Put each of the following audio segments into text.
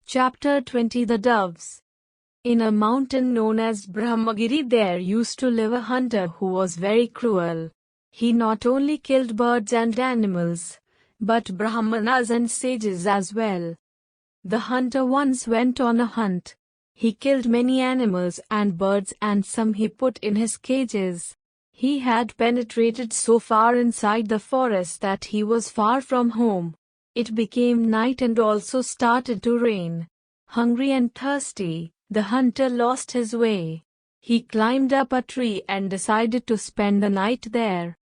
Chapter 20 The Doves. In a mountain known as Brahmagiri there used to live a hunter who was very cruel. He not only killed birds and animals, but brahmanas and sages as well. The hunter once went on a hunt. He killed many animals and birds and some he put in his cages. He had penetrated so far inside the forest that he was far from home. It became night and also started to rain. Hungry and thirsty, the hunter lost his way. He climbed up a tree and decided to spend the night there.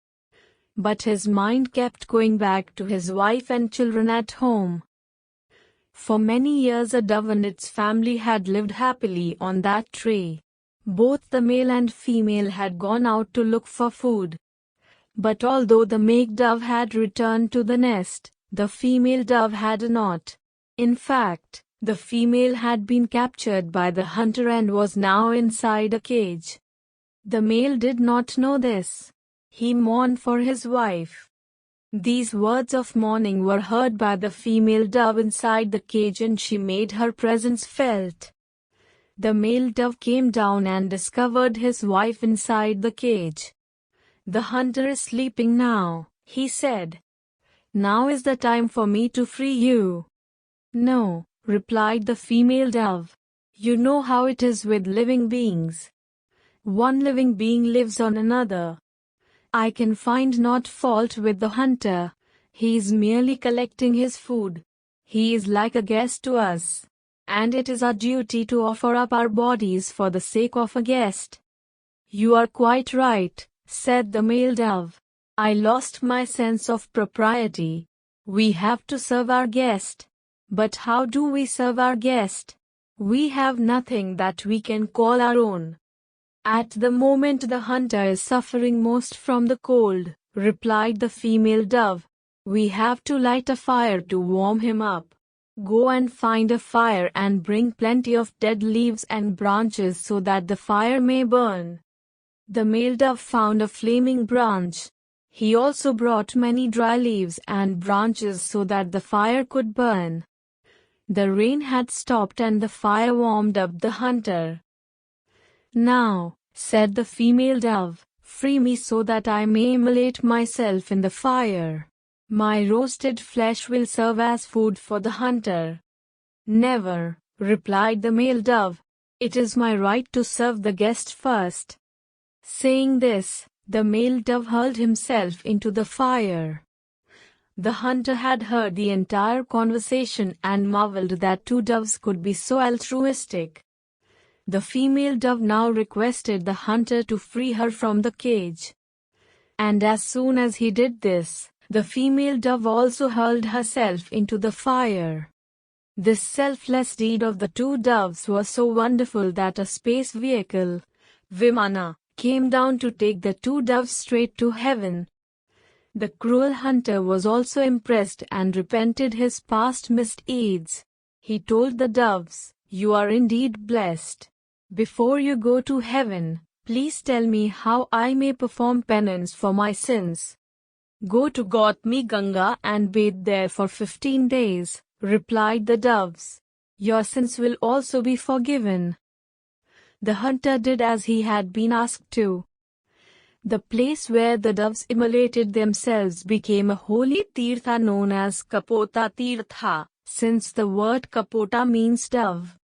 But his mind kept going back to his wife and children at home. For many years a dove and its family had lived happily on that tree. Both the male and female had gone out to look for food. But although the male dove had returned to the nest, the female dove had not. In fact, the female had been captured by the hunter and was now inside a cage. The male did not know this. He mourned for his wife. These words of mourning were heard by the female dove inside the cage and she made her presence felt. The male dove came down and discovered his wife inside the cage. "The hunter is sleeping now," he said. "Now is the time for me to free you." "No," replied the female dove. "You know how it is with living beings. One living being lives on another. I can find not fault with the hunter. He is merely collecting his food. He is like a guest to us, and it is our duty to offer up our bodies for the sake of a guest." "You are quite right," said the male dove. "I lost my sense of propriety. We have to serve our guest. But how do we serve our guest? We have nothing that we can call our own." "At the moment the hunter is suffering most from the cold," replied the female dove. "We have to light a fire to warm him up. Go and find a fire and bring plenty of dead leaves and branches so that the fire may burn." The male dove found a flaming branch. He also brought many dry leaves and branches so that the fire could burn. The rain had stopped and the fire warmed up the hunter. "Now," said the female dove, "free me so that I may immolate myself in the fire. My roasted flesh will serve as food for the hunter." "Never," replied the male dove. "It is my right to serve the guest first." Saying this, the male dove hurled himself into the fire. The hunter had heard the entire conversation and marveled that two doves could be so altruistic. The female dove now requested the hunter to free her from the cage. And as soon as he did this, the female dove also hurled herself into the fire. This selfless deed of the two doves was so wonderful that a space vehicle, Vimana, came down to take the two doves straight to heaven. The cruel hunter was also impressed and repented his past misdeeds. He told the doves, "You are indeed blessed. Before you go to heaven, please tell me how I may perform penance for my sins." "Go to Gautami Ganga and bathe there for 15 days, replied the doves. "Your sins will also be forgiven." The hunter did as he had been asked to. The place where the doves immolated themselves became a holy tirtha known as Kapota Tirtha, since the word Kapota means dove.